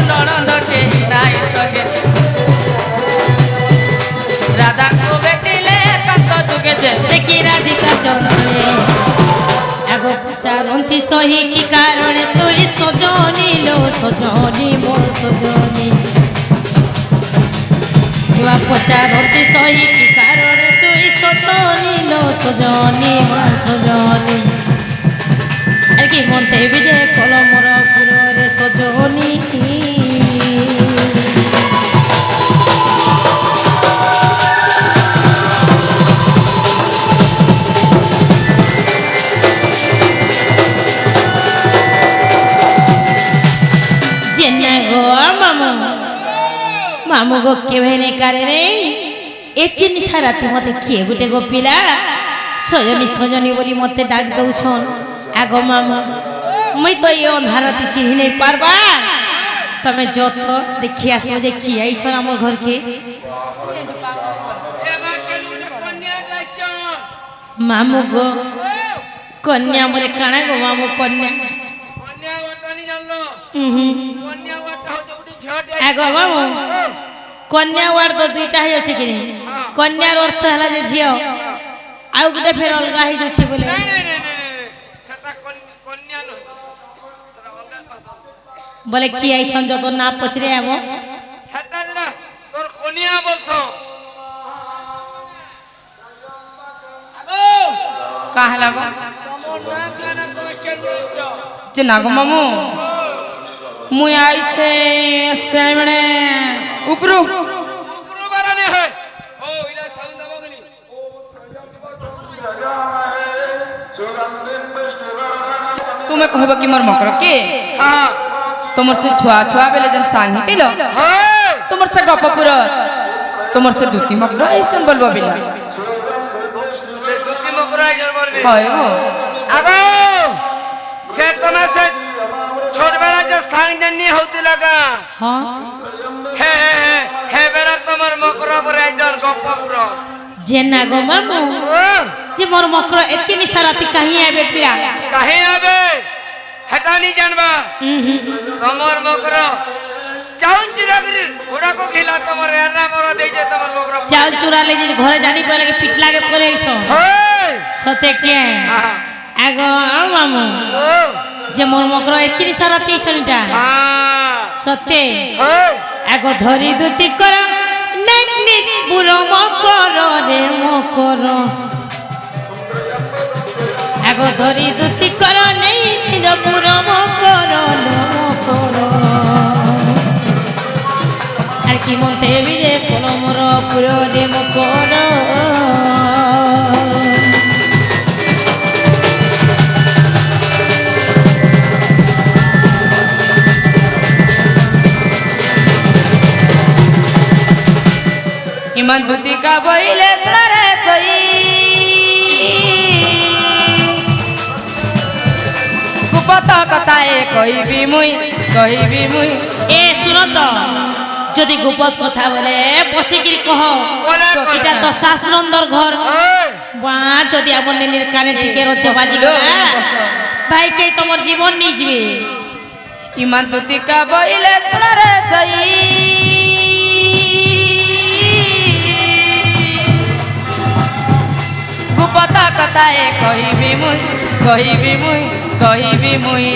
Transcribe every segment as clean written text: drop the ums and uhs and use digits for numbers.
ননদ কে নাই সঙ্গে রাধা কো বেটিলে কত যুগে যে দেখি রাধিকা চরণে আগো চারন্তি সহি কি কারণে তুই সজনি লো সজনি মোর সজনি এবা পচারন্তি সহি কি কারণে তুই সজনি লো সজনি মোর সজনি আর কি মনতে বিজে কলমর পুরে সজনি मामू गो केवेने करे रे एति निशा राती मते किए गुटे गो पिला सजनी सजनी बोली मते डाक दउछन आगो मामू मुई तो ये अंधार राती चिन्हि नहीं पारबा तमे जत देखि आसो जे की आई छन हमर घर के मामू गो कन्या मोरे काना गो मामू कन्या वटानी जानलो कन्या वटा हो जोटी झट आगो मामू कन्या वार्ड तो दुईटा है अछि कि कन्या अर्थ हला जे झियो आउ गुटे फेर अलगा हे जो छे बोले सेटा कन्या न सेटा अलगा पास बोले की आई छन जो तो ना पचरे आबो सेटा ना तोर कन्या बोलछो आगो काहे लागो तमो ना गाना तमे चेंज जे नागो मामू मुई आई छे सेमणे उपरू बाराने है ओ इला साउंड दबगनी तुम्हें कहबो कि मोर मकर के हां तुमर से छुआ छुआ बेले जन सांगी तिलो हां तुमर से गपपुर तुमर से दुती मकर ऐसन बोलबो बिला दुती मकरा जरबर भी होय गो आगो से तमे से छोट बेला जो सांग जन्नी होती लगा हां हे बेला तमर मकरा पर आइजन गपपुर जे ना गो मामू जे मोर मकर एति निशा राती कहीं आबे पिला काहे आबे हटा नहीं जानबा तमर मकरा चाउन चिरागरी घोड़ा को खिला तमर एना मोरा दे जे तमर मकरा चाल चुरा ले जे घरे जानी पहले के पिटला के परे छ सते के आगो मामू जे मोर मकर एति निशा राती छलटा सते आगो धरी दुती कर नेनी बुरो मकर रे मकर आगो धरी दुती कर नेनी जो बुरो मकर लो मकर আর কি মনতে বিজে কলমর পুরো রে মকর इमन दुती का बोइले सरे सई गुपता कताए कहिबी मुई এ শুনো তো যদি গোপত কথা বলে বসিকিরি কহ এটা তো শাসনন্দর ঘর বা যদি আমন নেনির কানে টিকে রছে বাজি গলা ভাই কে তোমার জীবন নিয়ে যাবে इमन दुती का बोइले सरे सई गुपता कताए कहिबी मुई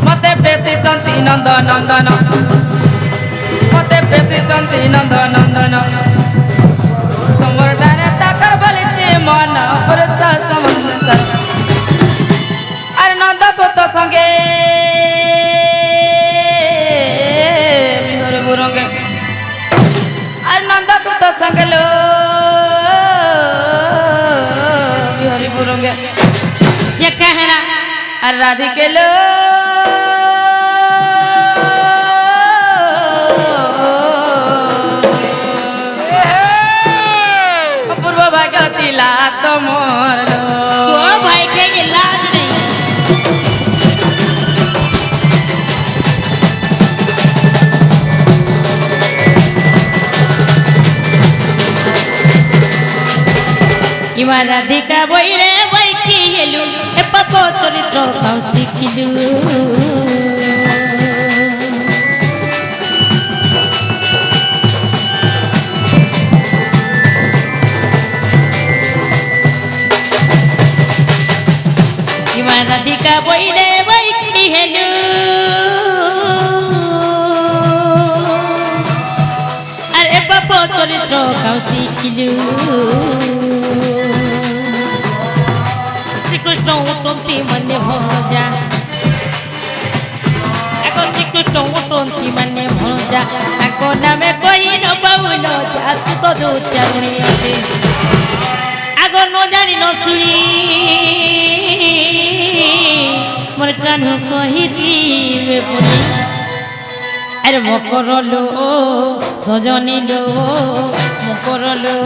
मते बेसी चंती नंद नंदन मते बेसी चंती नंद नंदन तुमर डारे ताकर बलिचे मन पुरुष समन अरे नंद सोत संगे बिहर बुरंगे अरे नंद सोत संगे लो बिहरी बुरंगे যে कहना अरे राधिके लो पूर्व भागती ला तमोर ओ भाई के लाज नहीं इमा राधिका बइरे बइकी हेलु পাপ চরিত্র কাউ শিখিলু রাধিকা বইলে বইকি হেলু আর এ বাপ চরিত্র কাউ শিখিলু শ্রীকৃষ্ণ উঠন্তি মানে ভজা এক শ্রীকৃষ্ণ উঠন্তি মানে ভজা তাক নামে কহি ন পাউল যা তু তো উচ্চারণী অতে আগ ন জানি ন শুনি মোর প্রাণ কহিদিবে বলি আরে মকরলো সজনিলো মকরলো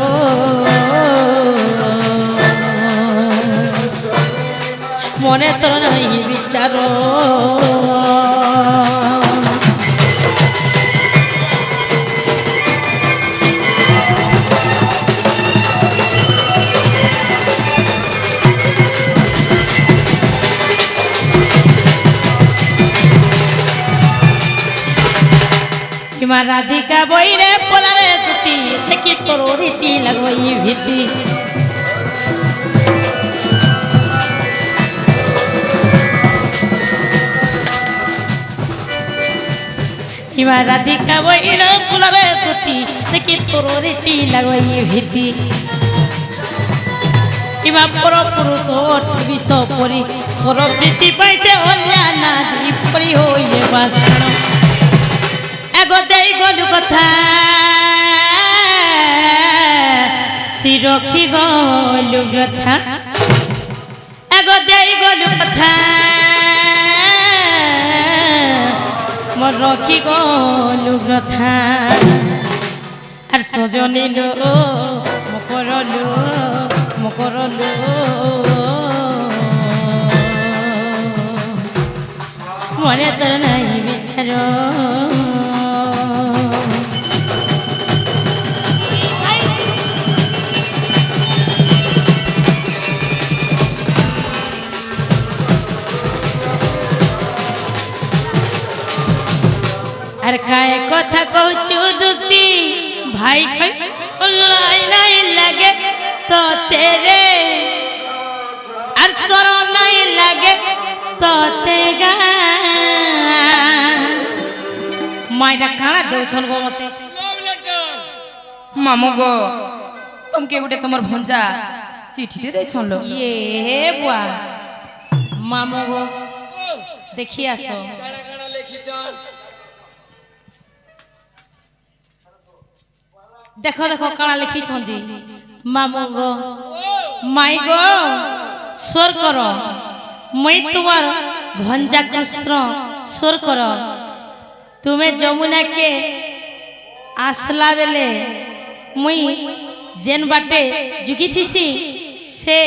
মনে তোর নাই বিচার হিমা রাধিকা বইরে পোলারে তুতি দেখি তোর রীতি লাগই ভীতি হিমা রাধিকা বইরে পোলারে তুতি দেখি তোর রীতি লাগই ভীতি হিমা পর পুরুষ বিষ পরি পর প্রীতি পাইছে হল্যা না পরি হইলে বাসন এগো দেই গলু কথা তুই রখি গলু কথা এগো দেই গলু কথা মোর রখি গলু কথা আর সজনিলো মকরলো মনে তোর নাই বিচার আর কায়ে কথা কৌচু দুতি ভাই খাই লাই নাই লাগে তো তেরে আর সর নাই লাগে তো তেগা মাইটা কাଣା দেউছন গো মতে মামু গো তোমকে গোটে তোমার ভঞ্জা চিঠিতে দেইছন লো ইয়ে বুয়া মামু গো দেখি আসো দেখো দেখো কাଣା লিখিছন জি মামু গো মাই গো স্বর কর মই তোমার ভঞ্জা কৃষ্ণ স্বর কর তুমি যমুনা কে আসলা বেলে মুই যেন বাটে জুগি থিসি সে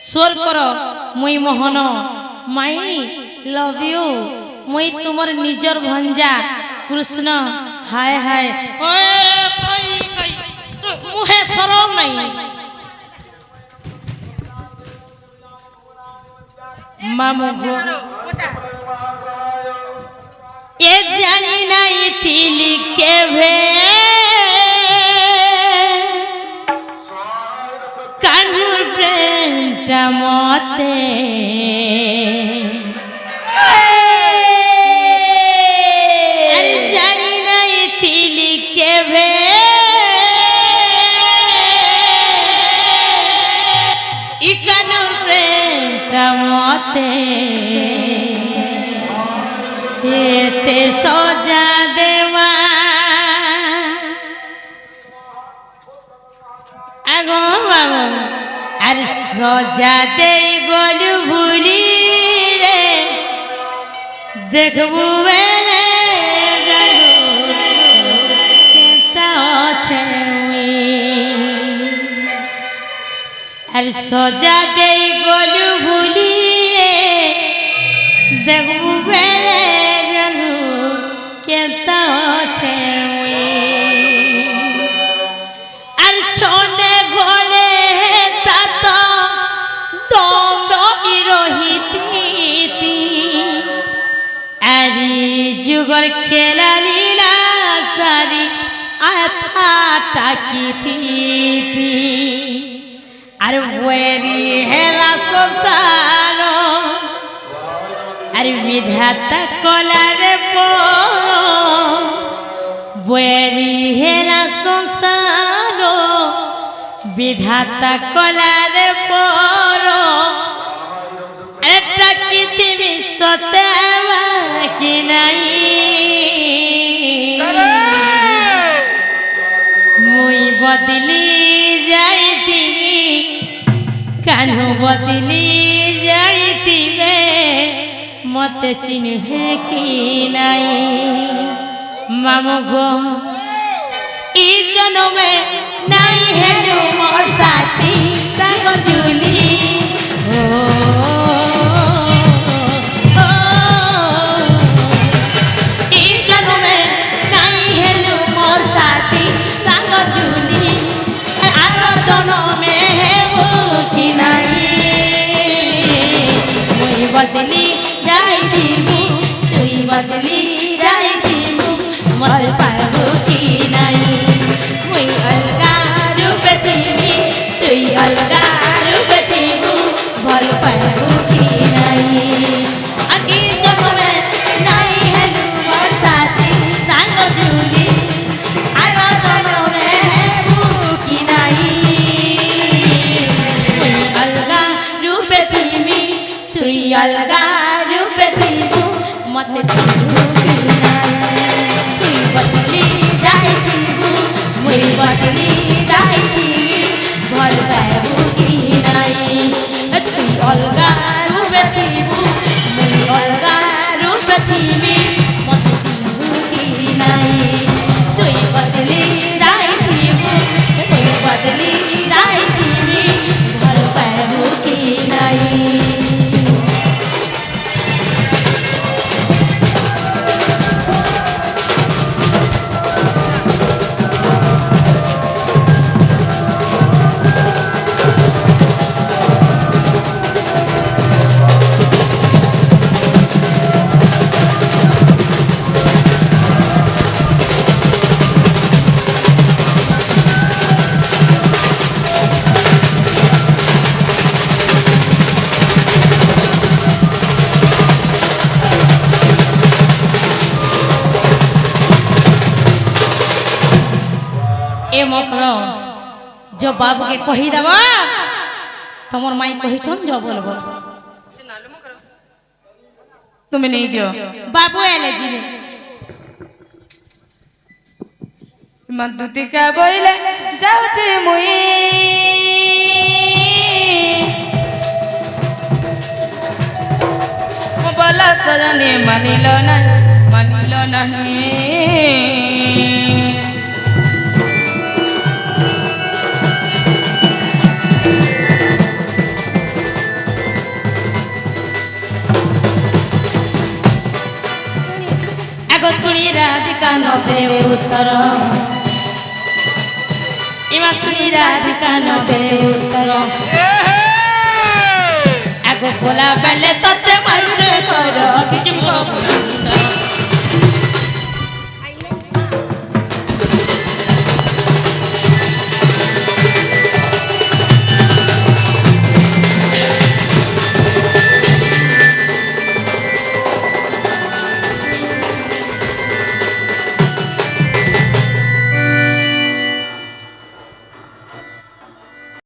স্বর কর মুই মোহন মাই লভ ইউ মুই তোমার নিজর ভঞ্জা কৃষ্ণ হায় হায় মুহে সরম নাই মামু গো এ জানি নাই থিলি কেভে কানুর প্রেমটা মতে আরে জানি নাই থিলি কেভে ই কানুর প্রেমটা মতে এতে সজা দেওয়া আগো বাবা আর সজা দেই গলু ভুলি রে দেখবু বেলে আর সজা দেই গলু ভুলি রে দেখবু বেলে জানু কেতা আছে আর শোনে গলে তা তো দম দই খেলা লীলা সারি আথা টাকি থিতি আর ওয়েরি হেলা সংসার আর বিধাতা কলারে বয়েরি হেলা সংসার বিধাতা কলারে পর আরে প্রাকৃতি বিশ্বতে কি নাই মুই বদলি যাইতিবি কানু বদলি যাইতিবে মতে চিনহে কি নাই মামু গো ই জনমে নাই হেলু মোর সাথী সাঙ্গ জুলি ও ই জনমে নাই হেলু মোর সাথী সাঙ্গ জুলি আর জনমে হেবু কি নাই মুই বদলি যাইতিবি তুই বদলি যাইতিবু মর পাবু কি নাই মুই অলগা রূপে থিবি তুই অলগা রূপে থিবু ভাল পাবু কি নাই আকি জন্মে নাই হেলু মোর সাথী সাঙ্গ জুলি আর জন্মে হেবু কি নাই মুই অলগা রূপে থিবি তুই অলগা রূপে থিবু মতে চিনবু কি নাই তুই বদলি যাইতিবু মুই বদলি যাইতিবি ভাল পাবু কি নাই তুই অলগা রূপে থিবু মুই অলগা রূপে থিবি মতে চিনবু কি নাই তুই বদলি যাইতিবু মুই বদলি যাইতিবি ভাল পাবু কি নাই ए मकर जो बाबू के कही देवा तमर माई कही छन जो बोलबो তুমি নেই যাও बाबू एले जीवे মধুতিকা বইলে যাওছে মুই বলা সজনে মানিল নাহি আগো শুনি রাধিকা নদে উত্তর ইমা শুনি রাধিকা নদে উত্তর আগো গোলা বেলে ততে মারুরে কর